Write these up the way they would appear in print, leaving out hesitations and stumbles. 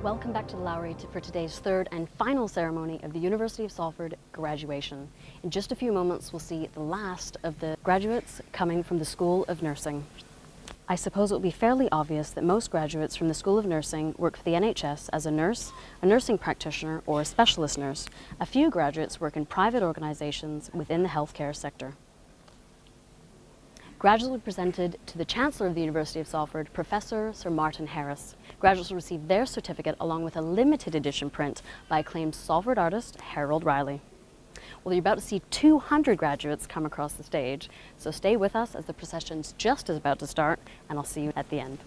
Welcome back to the Lowry for today's third and final ceremony of the University of Salford graduation. In just a few moments, we'll see the last of the graduates coming from the School of Nursing. I suppose it will be fairly obvious that most graduates from the School of Nursing work for the NHS as a nurse, a nursing practitioner, or a specialist nurse. A few graduates work in private organisations within the healthcare sector. Graduates will be presented to the Chancellor of the University of Salford, Professor Sir Martin Harris. Graduates will receive their certificate along with a limited edition print by acclaimed Salford artist Harold Riley. Well, you're about to see 200 graduates come across the stage, so stay with us as the procession's just about to start, and I'll see you at the end.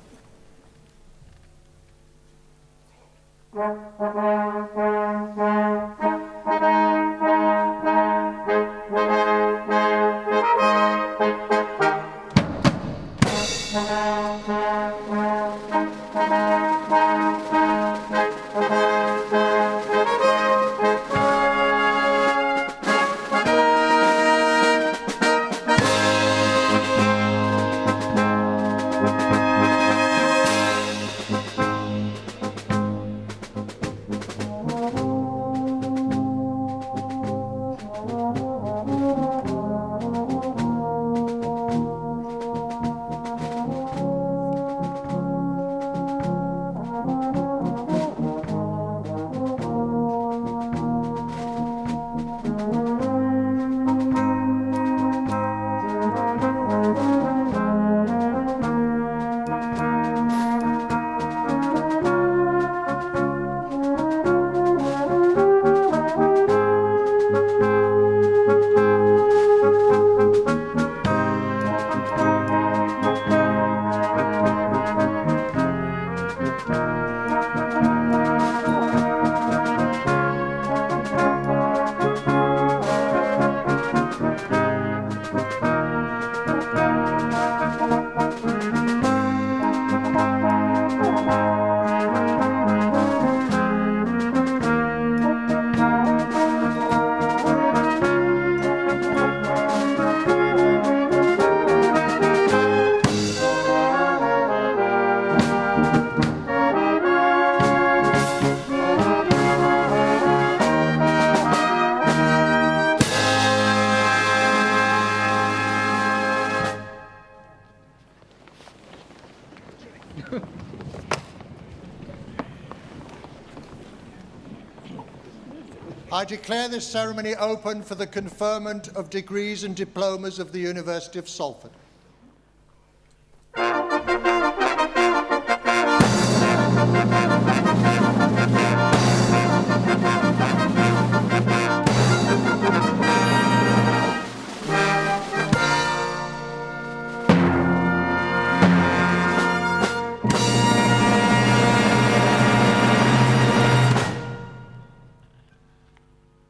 I declare this ceremony open for the conferment of degrees and diplomas of the University of Salford.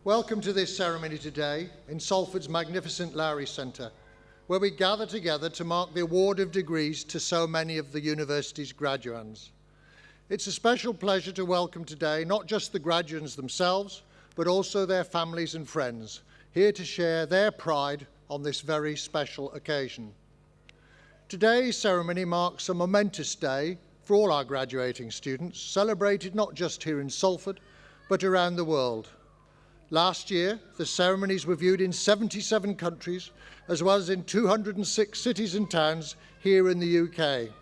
Welcome to this ceremony today in Salford's magnificent Lowry Centre, where we gather together to mark the award of degrees to so many of the university's graduands. It's a special pleasure to welcome today not just the graduands themselves, but also their families and friends, here to share their pride on this very special occasion. Today's ceremony marks a momentous day for all our graduating students, celebrated not just here in Salford, but around the world. Last year, the ceremonies were viewed in 77 countries, as well as in 206 cities and towns here in the UK.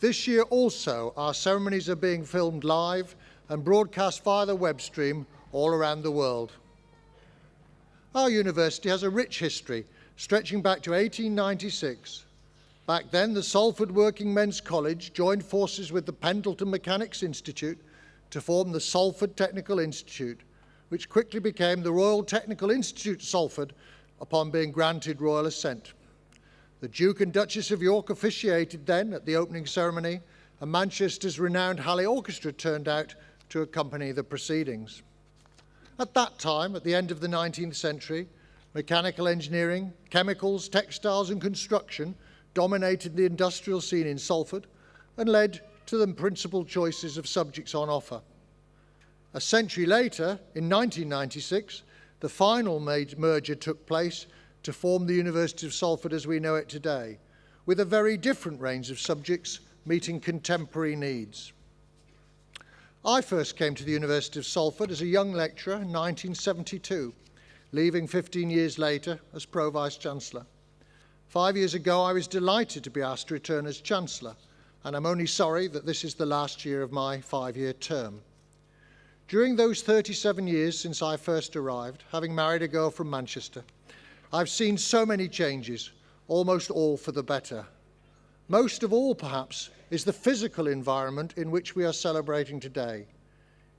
This year also, our ceremonies are being filmed live and broadcast via the web stream all around the world. Our university has a rich history, stretching back to 1896. Back then, the Salford Working Men's College joined forces with the Pendleton Mechanics Institute to form the Salford Technical Institute, which quickly became the Royal Technical Institute Salford upon being granted royal assent. The Duke and Duchess of York officiated then at the opening ceremony, and Manchester's renowned Halley Orchestra turned out to accompany the proceedings. At that time, at the end of the 19th century, mechanical engineering, chemicals, textiles and construction dominated the industrial scene in Salford and led to the principal choices of subjects on offer. A century later, in 1996, the final merger took place to form the University of Salford as we know it today, with a very different range of subjects meeting contemporary needs. I first came to the University of Salford as a young lecturer in 1972, leaving 15 years later as Pro-Vice-Chancellor. 5 years ago, I was delighted to be asked to return as Chancellor, and I'm only sorry that this is the last year of my 5-year term. During those 37 years since I first arrived, having married a girl from Manchester, I've seen so many changes, almost all for the better. Most of all, perhaps, is the physical environment in which we are celebrating today.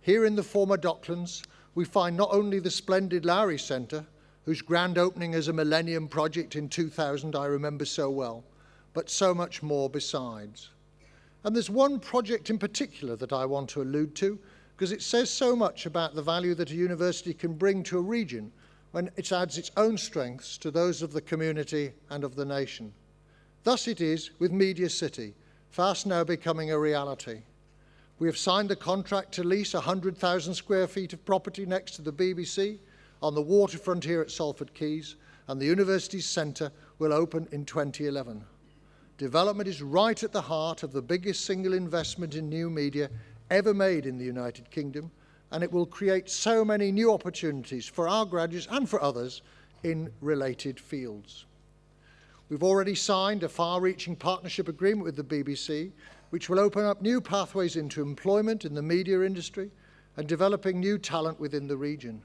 Here in the former Docklands, we find not only the splendid Lowry Centre, whose grand opening as a Millennium project in 2000 I remember so well, but so much more besides. And there's one project in particular that I want to allude to, because it says so much about the value that a university can bring to a region when it adds its own strengths to those of the community and of the nation. Thus it is with Media City, fast now becoming a reality. We have signed a contract to lease 100,000 square feet of property next to the BBC on the waterfront here at Salford Quays, and the university's centre will open in 2011. Development is right at the heart of the biggest single investment in new media ever made in the United Kingdom, and it will create so many new opportunities for our graduates and for others in related fields. We've already signed a far-reaching partnership agreement with the BBC, which will open up new pathways into employment in the media industry and developing new talent within the region.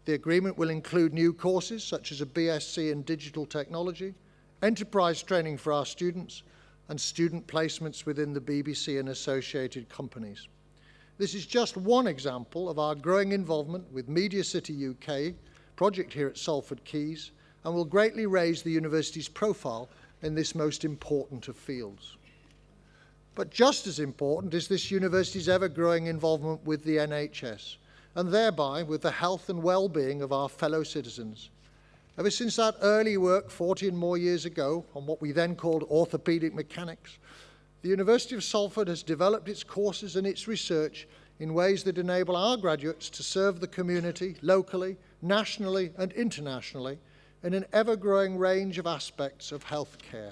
The agreement will include new courses such as a BSc in digital technology, enterprise training for our students, and student placements within the BBC and associated companies. This is just one example of our growing involvement with Media City UK project here at Salford Quays, and will greatly raise the university's profile in this most important of fields. But just as important is this university's ever-growing involvement with the NHS, and thereby with the health and well-being of our fellow citizens. Ever since that early work 40 and more years ago on what we then called orthopaedic mechanics, the University of Salford has developed its courses and its research in ways that enable our graduates to serve the community locally, nationally and internationally in an ever-growing range of aspects of healthcare.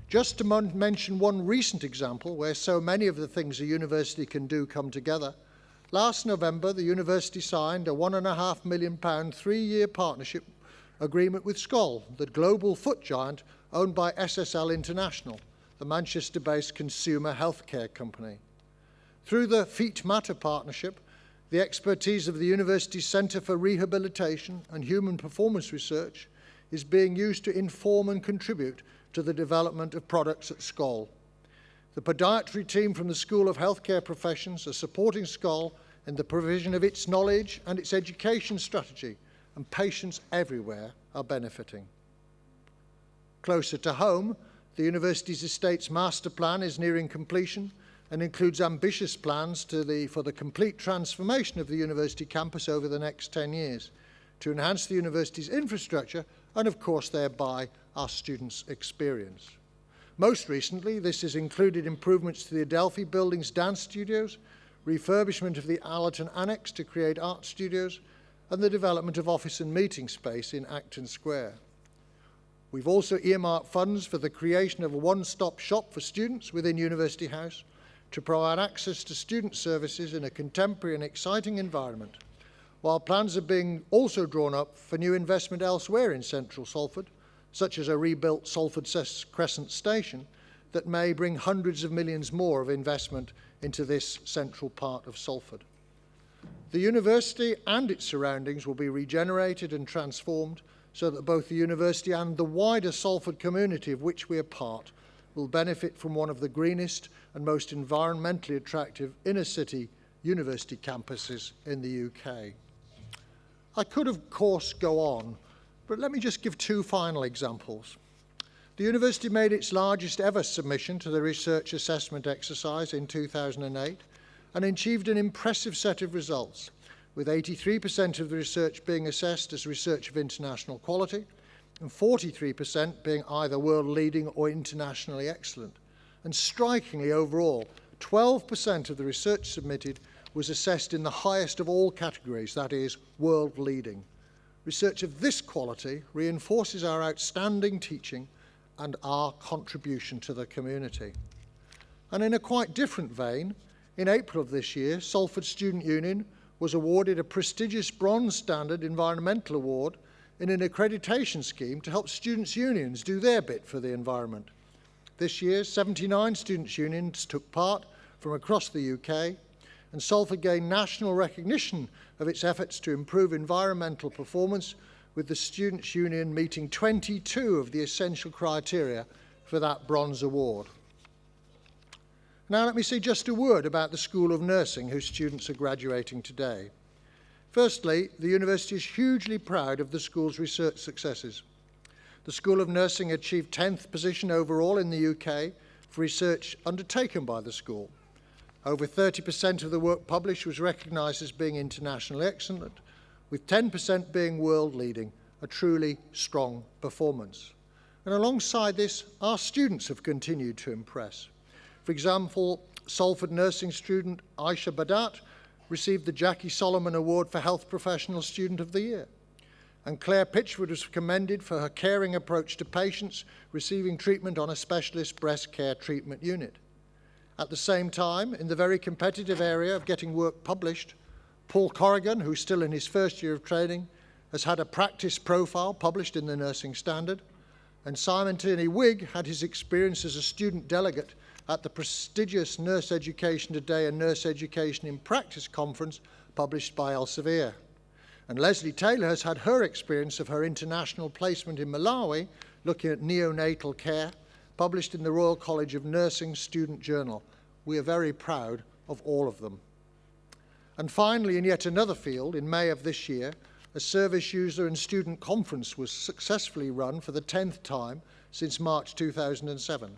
Just to mention one recent example where so many of the things a university can do come together, last November the university signed a £1.5 million 3-year partnership agreement with Skoll, the global foot giant owned by SSL International, the Manchester-based consumer healthcare company. Through the Feet Matter partnership, the expertise of the university's Centre for Rehabilitation and Human Performance Research is being used to inform and contribute to the development of products at Skoll. The podiatry team from the School of Healthcare Professions are supporting Skoll in the provision of its knowledge and its education strategy, and patients everywhere are benefiting. Closer to home, the university's estate's master plan is nearing completion and includes ambitious plans for the complete transformation of the university campus over the next 10 years to enhance the university's infrastructure and, of course, thereby our students' experience. Most recently, this has included improvements to the Adelphi Building's dance studios, refurbishment of the Allerton Annex to create art studios, and the development of office and meeting space in Acton Square. We've also earmarked funds for the creation of a one-stop shop for students within University House to provide access to student services in a contemporary and exciting environment, while plans are being also drawn up for new investment elsewhere in central Salford, such as a rebuilt Salford Crescent station that may bring hundreds of millions more of investment into this central part of Salford. The university and its surroundings will be regenerated and transformed so that both the university and the wider Salford community of which we are part will benefit from one of the greenest and most environmentally attractive inner city university campuses in the UK. I could, of course, go on, but let me just give two final examples. The university made its largest ever submission to the research assessment exercise in 2008 and achieved an impressive set of results, with 83% of the research being assessed as research of international quality and 43% being either world-leading or internationally excellent. And strikingly overall, 12% of the research submitted was assessed in the highest of all categories, that is, world-leading. Research of this quality reinforces our outstanding teaching and our contribution to the community. And in a quite different vein, in April of this year, Salford Student Union was awarded a prestigious Bronze Standard Environmental Award in an accreditation scheme to help students' unions do their bit for the environment. This year, 79 students' unions took part from across the UK, and Salford gained national recognition of its efforts to improve environmental performance, with the Students' Union meeting 22 of the essential criteria for that Bronze Award. Now let me say just a word about the School of Nursing, whose students are graduating today. Firstly, the university is hugely proud of the school's research successes. The School of Nursing achieved 10th position overall in the UK for research undertaken by the school. Over 30% of the work published was recognised as being internationally excellent, with 10% being world-leading, a truly strong performance. And alongside this, our students have continued to impress. For example, Salford nursing student Aisha Badat received the Jackie Solomon Award for Health Professional Student of the Year. And Claire Pitchford was commended for her caring approach to patients receiving treatment on a specialist breast care treatment unit. At the same time, in the very competitive area of getting work published, Paul Corrigan, who's still in his first year of training, has had a practice profile published in the Nursing Standard, and Simon Tierney Wigg had his experience as a student delegate at the prestigious Nurse Education Today and Nurse Education in Practice conference published by Elsevier. And Leslie Taylor has had her experience of her international placement in Malawi, looking at neonatal care, published in the Royal College of Nursing Student Journal. We are very proud of all of them. And finally, in yet another field, in May of this year, a service user and student conference was successfully run for the 10th time since March 2007.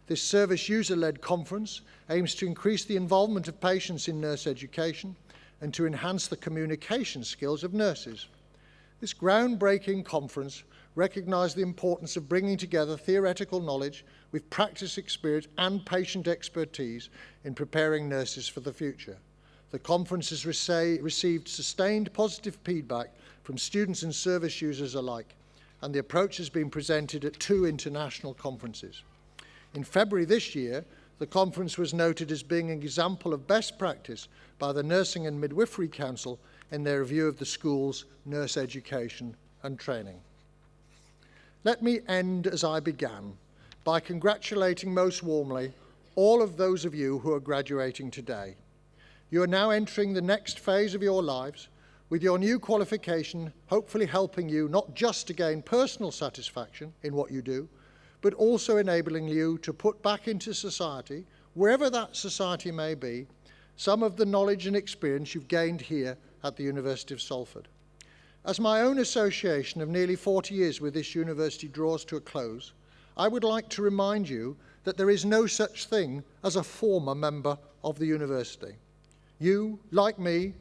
This service user-led conference aims to increase the involvement of patients in nurse education and to enhance the communication skills of nurses. This groundbreaking conference recognised the importance of bringing together theoretical knowledge with practice experience and patient expertise in preparing nurses for the future. The conference has received sustained positive feedback from students and service users alike, and the approach has been presented at 2 international conferences. In February this year, the conference was noted as being an example of best practice by the Nursing and Midwifery Council in their review of the school's nurse education and training. Let me end as I began, by congratulating most warmly all of those of you who are graduating today. You are now entering the next phase of your lives, with your new qualification hopefully helping you not just to gain personal satisfaction in what you do, but also enabling you to put back into society, wherever that society may be, some of the knowledge and experience you've gained here at the University of Salford. As my own association of nearly 40 years with this university draws to a close, I would like to remind you that there is no such thing as a former member of the university. You, like me,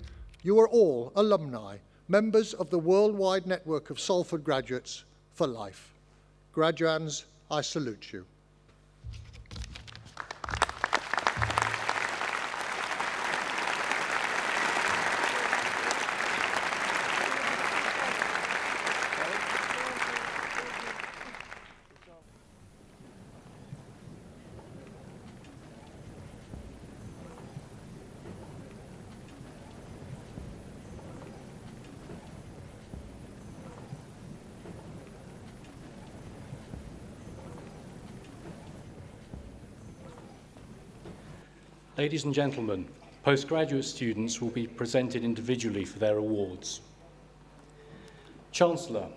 you are all alumni, members of the worldwide network of Salford graduates for life. Graduands, I salute you. Ladies and gentlemen, postgraduate students will be presented individually for their awards. Chancellor,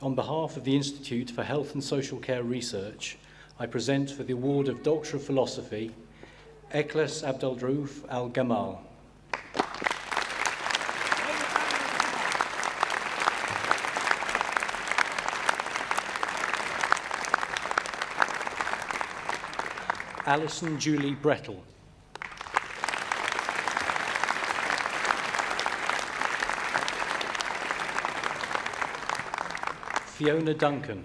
on behalf of the Institute for Health and Social Care Research, I present for the award of Doctor of Philosophy, Ekles Abdelraouf Al-Gamal. Alison Julie Brettle. Fiona Duncan.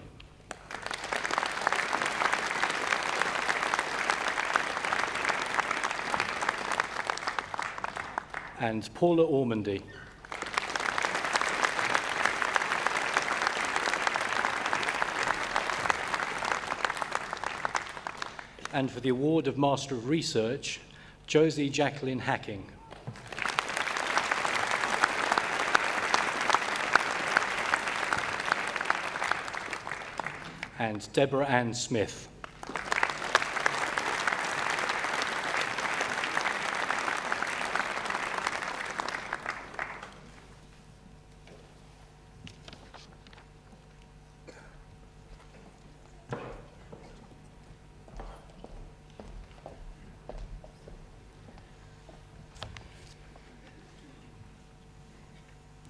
And Paula Ormandy. And for the award of Master of Research, Josie Jacqueline Hacking. And Deborah Ann Smith.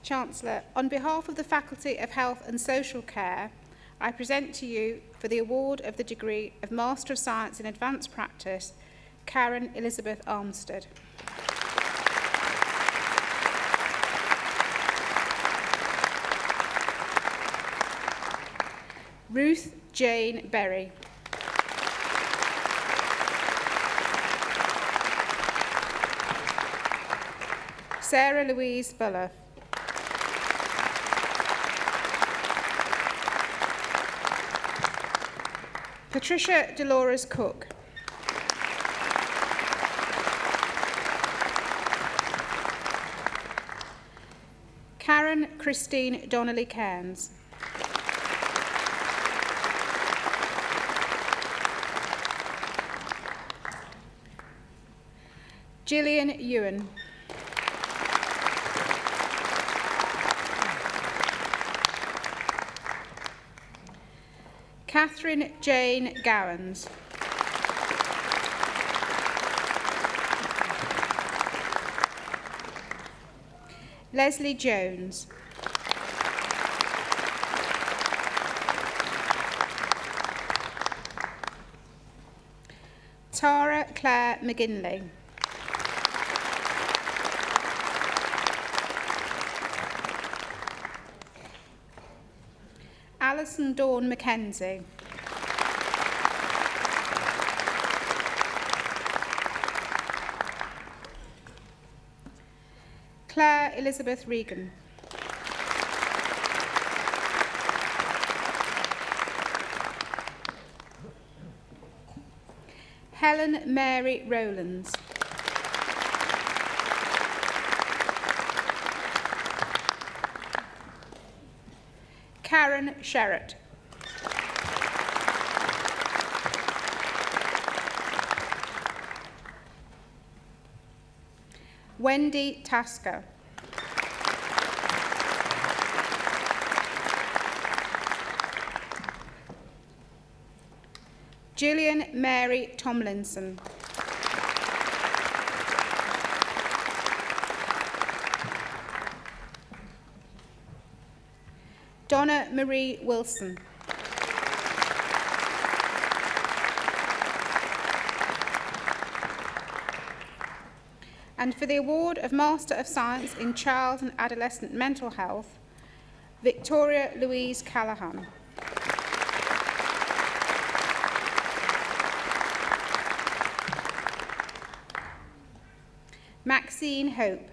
Chancellor, on behalf of the Faculty of Health and Social Care, I present to you for the award of the degree of Master of Science in Advanced Practice, Karen Elizabeth Armstead. Ruth Jane Berry. Sarah Louise Buller. Patricia Dolores Cook. Karen Christine Donnelly Cairns. Gillian Ewan. Catherine Jane Gowans. Leslie Jones. Tara Claire McGinley. Alison Dawn Mackenzie. Claire Elizabeth Regan. Helen Mary Rowlands. Karen Sherratt. Wendy Tasker. Gillian Mary Tomlinson. Donna Marie Wilson. And for the award of Master of Science in Child and Adolescent Mental Health, Victoria Louise Callahan. Maxine Hope.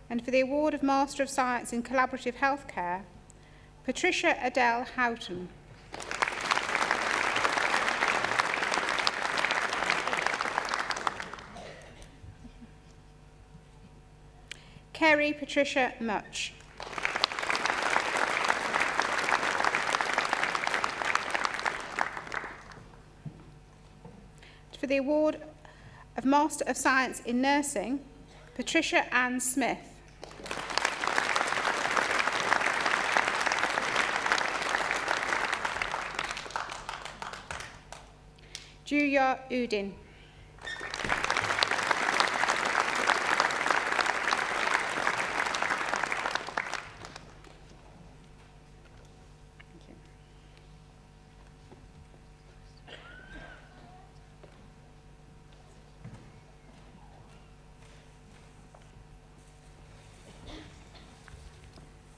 And for the award of Master of Science in Collaborative Healthcare, Patricia Adele Houghton. Kerry Patricia Much. For the award of Master of Science in Nursing, Patricia Ann Smith. Julia Udin.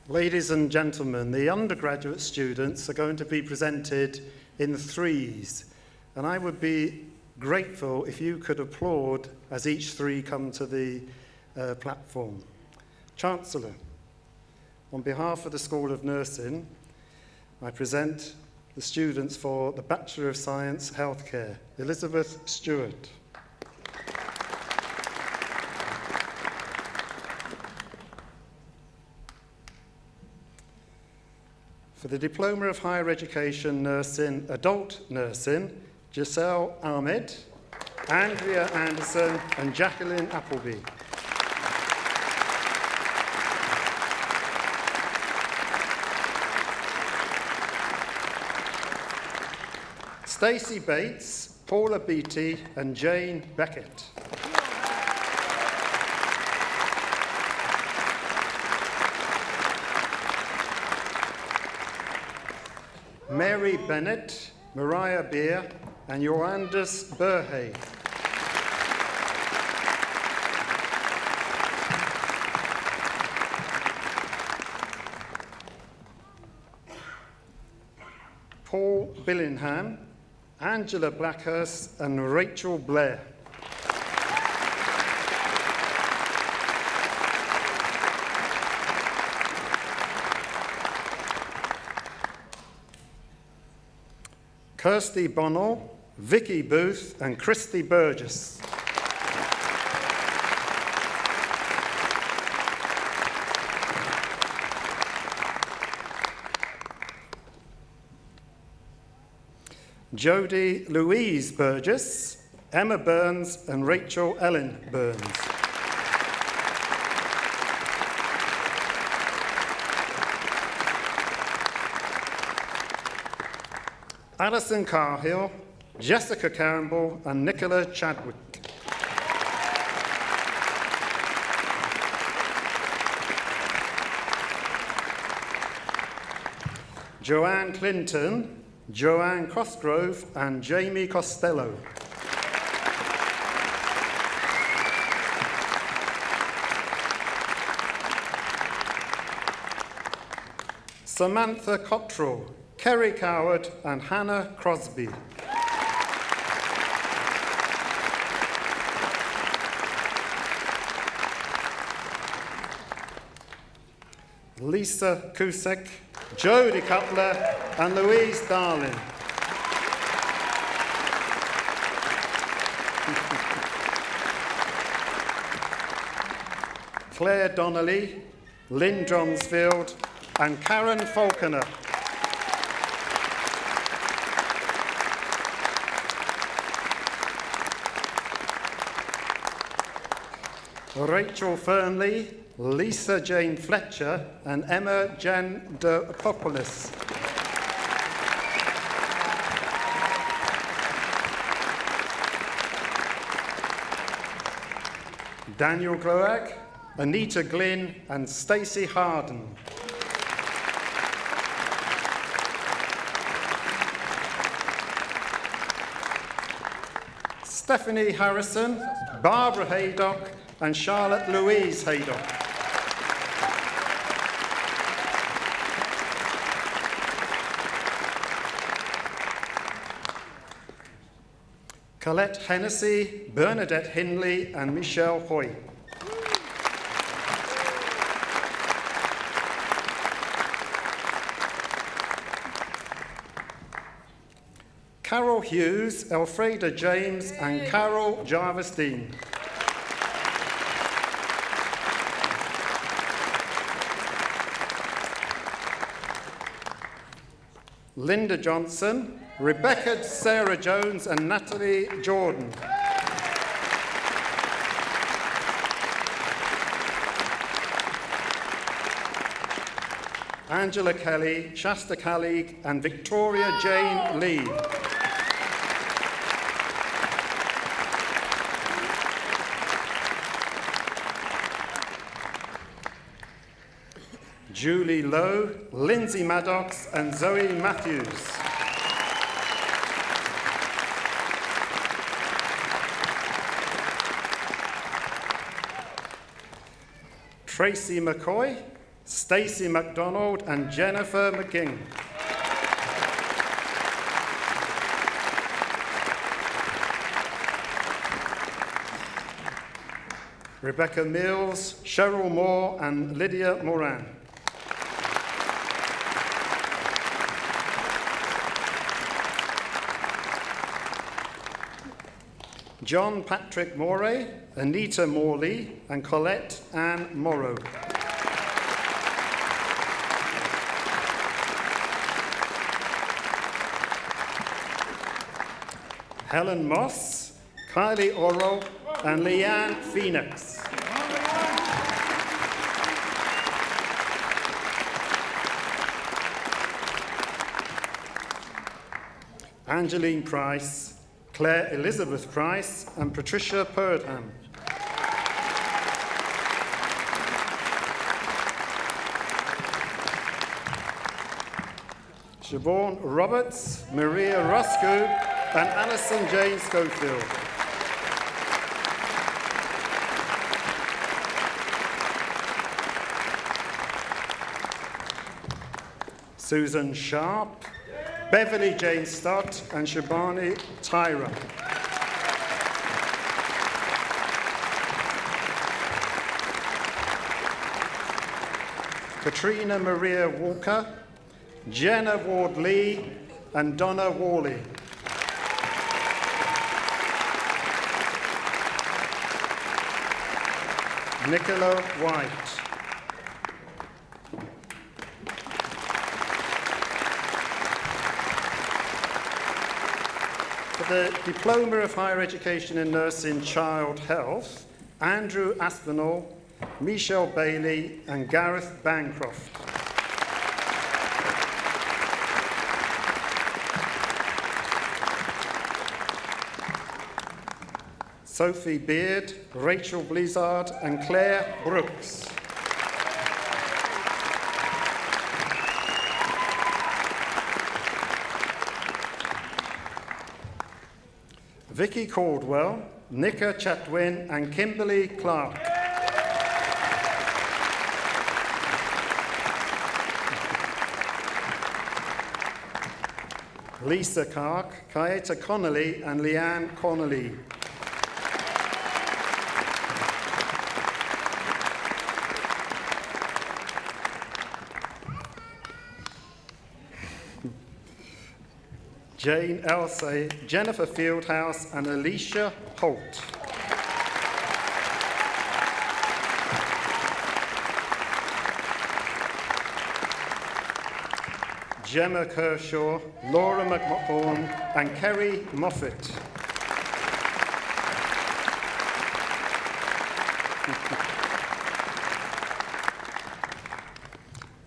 Ladies and gentlemen, the undergraduate students are going to be presented in threes, and I would be grateful if you could applaud as each three come to the platform. Chancellor, on behalf of the School of Nursing, I present the students for the Bachelor of Science Healthcare, Elizabeth Stewart. For the Diploma of Higher Education Nursing, Adult Nursing, Giselle Ahmed, Andrea Anderson and Jacqueline Appleby. Stacey Bates, Paula Beattie and Jane Beckett. Mary Bennett, Mariah Beer and Joandus Burhay. Paul Billingham, Angela Blackhurst and Rachel Blair. Kirsty Bonnell, Vicky Booth and Christy Burgess. Jodie Louise Burgess, Emma Burns and Rachel Ellen Burns. Alison Carhill, Jessica Campbell and Nicola Chadwick. Joanne Clinton, Joanne Cosgrove and Jamie Costello. Samantha Cottrell, Kerry Coward and Hannah Crosby. Lisa Kusek, Jodie Cutler and Louise Darling. Claire Donnelly, Lynn Johnsfield and Karen Falconer. Rachel Fernley, Lisa Jane Fletcher and Emma Jandopoulos. Daniel Gloag, Anita Glynn and Stacey Harden. Stephanie Harrison, Barbara Haydock and Charlotte Louise Haydock. Colette Hennessy, Bernadette Hindley and Michelle Hoy. Carol Hughes, Elfreda James and Carol Jarvis-Dean. Linda Johnson, Rebecca Sarah Jones and Natalie Jordan. Angela Kelly, Shasta Callig and Victoria Jane Lee. Julie Lowe, Lindsay Maddox and Zoe Matthews. Tracy McCoy, Stacey MacDonald and Jennifer McKing. Rebecca Mills, Cheryl Moore and Lydia Moran. John Patrick Moray, Anita Morley and Colette Ann Morrow. Helen Moss, Kylie Oro and Leanne Phoenix. Angeline Price, Claire Elizabeth Price and Patricia Purdham. Siobhan Roberts, Maria Ruscu and Alison Jane Schofield. Susan Sharp, Beverly Jane Stott and Shabani Tyra. Katrina Maria Walker, Jenna Ward-Lee and Donna Worley. Nicola White. For the Diploma of Higher Education in Nursing Child Health, Andrew Aspinall, Michelle Bailey and Gareth Bancroft. Sophie Beard, Rachel Blizzard and Claire Brooks. Vicky Caldwell, Nika Chatwin and Kimberly Clark. Lisa Clark, Kaeta Connolly and Leanne Connolly. Jane Elsay, Jennifer Fieldhouse and Alicia Holt. Gemma Kershaw, Laura McMahon and Kerry Moffat.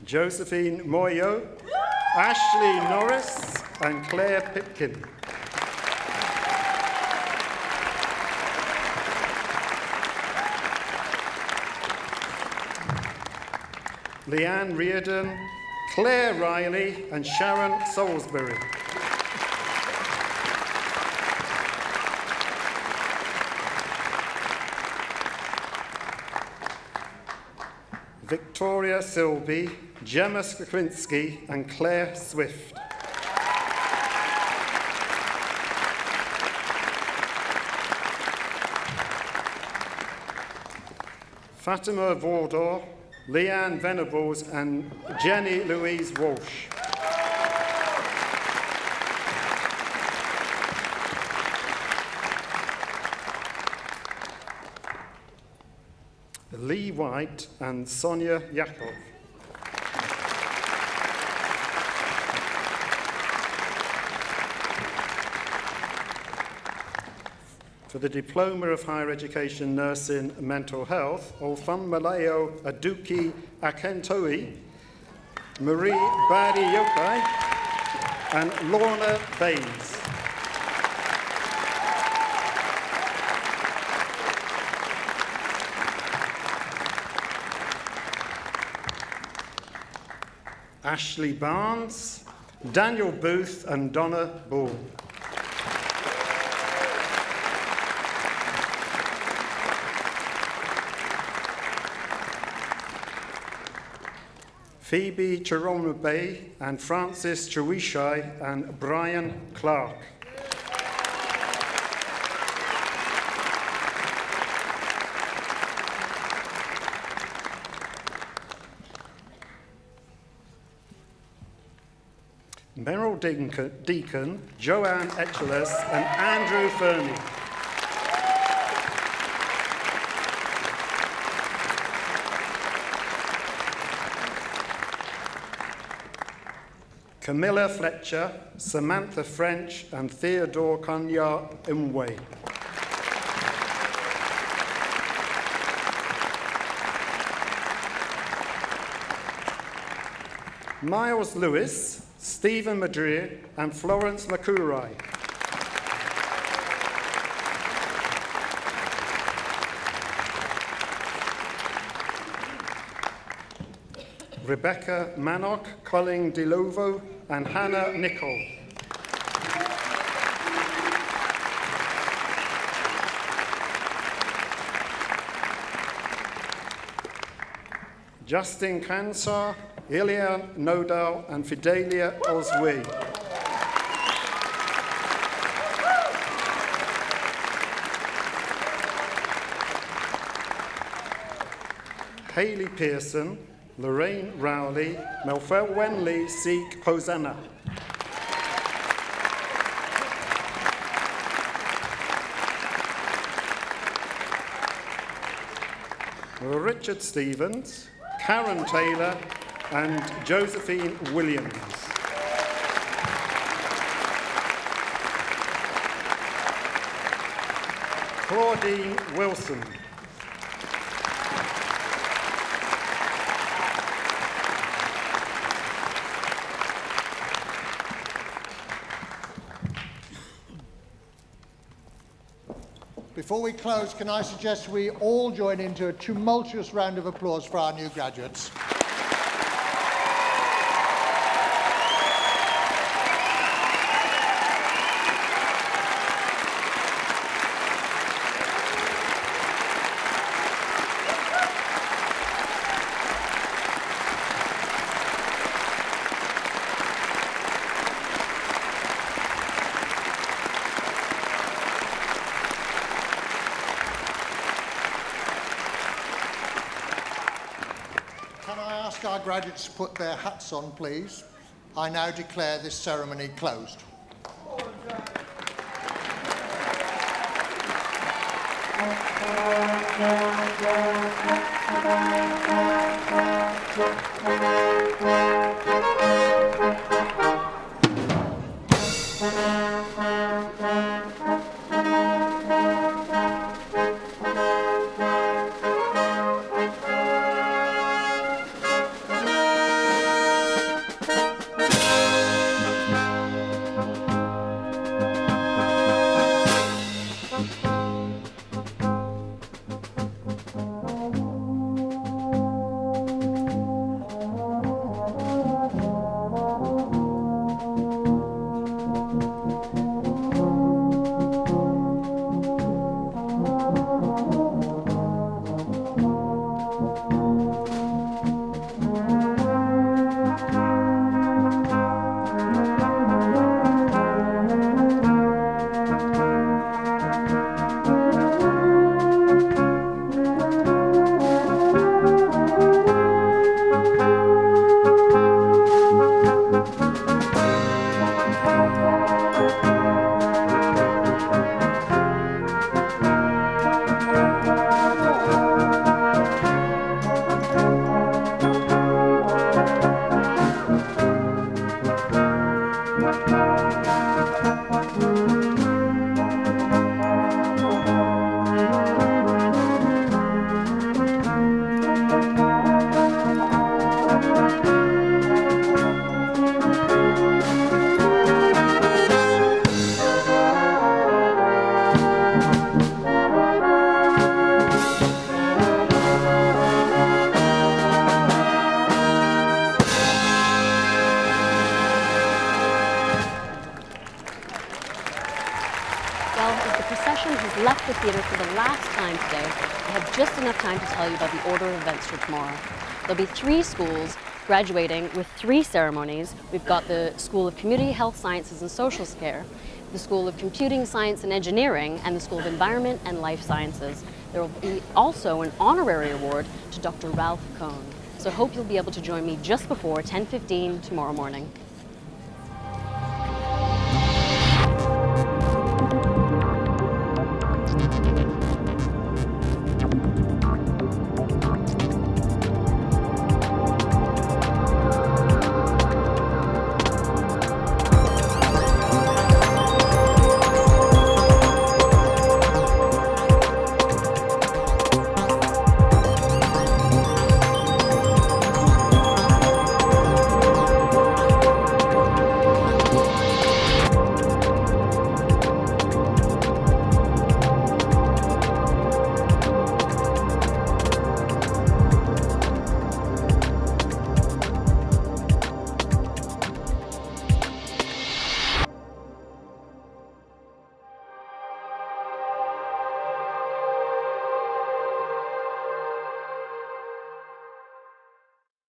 Josephine Moyo, Ashley Norris and Claire Pipkin. Leanne Reardon, Claire Riley and Sharon Salisbury. Victoria Silby, Gemma Skrzynski and Claire Swift. Fatima Vordor, Leanne Venables and Jenny Louise Walsh. Lee White and Sonia Yakov. For the Diploma of Higher Education Nursing Mental Health, Olfan-Malayo Aduki Akentoi, Marie Badi Yokai, and Lorna Baines. Ashley Barnes, Daniel Booth, and Donna Bull. Phoebe Chiromabe and Francis Chewishai and Brian Clark. Meryl Deacon, Joanne Etcheles and Andrew Fernie. Camilla Fletcher, Samantha French and Theodore Kanya Imwe. Miles Lewis, Stephen Madrid and Florence Makurai. Rebecca Manock, Colin DeLovo and Hannah Nichol. Justin Kansar, Ilya Nodal and Fidelia Oswee. Hayley Pearson, Lorraine Rowley, Melfel Wenley, Seek Hosanna. Richard Stevens, Karen Taylor and Josephine Williams. Claudine Wilson. Before we close, can I suggest we all join into a tumultuous round of applause for our new graduates. Our graduates to put their hats on, please. I now declare this ceremony closed. Left the theatre for the last time today, I have just enough time to tell you about the order of events for tomorrow. There'll be 3 schools Graduating with 3 ceremonies, we've got the School of Community Health Sciences and Social Care, the School of Computing Science and Engineering, and the School of Environment and Life Sciences. There will be also an honorary award to Dr. Ralph Cohn. So I hope you'll be able to join me just before 10:15 tomorrow morning.